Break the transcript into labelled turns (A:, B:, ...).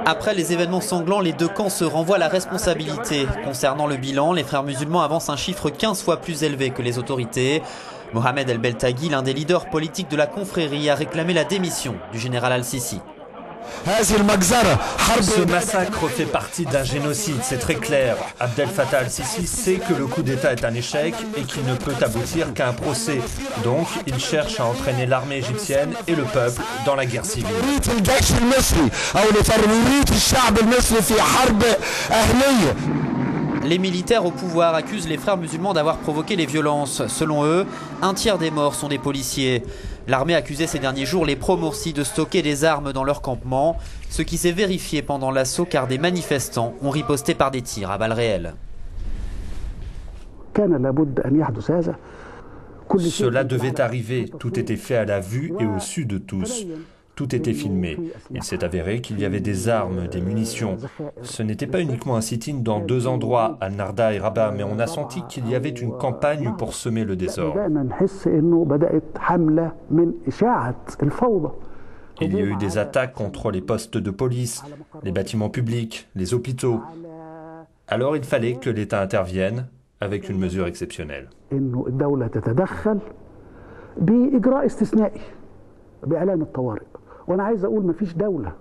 A: Après les événements sanglants, les deux camps se renvoient la responsabilité. Concernant le bilan, les frères musulmans avancent un chiffre 15 fois plus élevé que les autorités. Mohamed El Beltagui, l'un des leaders politiques de la confrérie, a réclamé la démission du général Al-Sisi.
B: Ce massacre fait partie d'un génocide, c'est très clair. Abdel Fattah al-Sisi sait que le coup d'État est un échec et qu'il ne peut aboutir qu'à un procès. Donc, il cherche à entraîner l'armée égyptienne et le peuple dans la guerre civile.
A: Les militaires au pouvoir accusent les frères musulmans d'avoir provoqué les violences. Selon eux, un tiers des morts sont des policiers. L'armée accusait ces derniers jours les pro-Morsi de stocker des armes dans leur campement, ce qui s'est vérifié pendant l'assaut car des manifestants ont riposté par des tirs à balles réelles.
B: Cela devait arriver, tout était fait à la vue et au su de tous. Tout était filmé. Il s'est avéré qu'il y avait des armes, des munitions. Ce n'était pas uniquement un sit-in dans deux endroits, Al-Narda et Rabat, mais on a senti qu'il y avait une campagne pour semer le désordre. Il y a eu des attaques contre les postes de police, les bâtiments publics, les hôpitaux. Alors il fallait que l'État intervienne avec une mesure exceptionnelle.
C: بإعلان الطوارئ وأنا عايز أقول مفيش دولة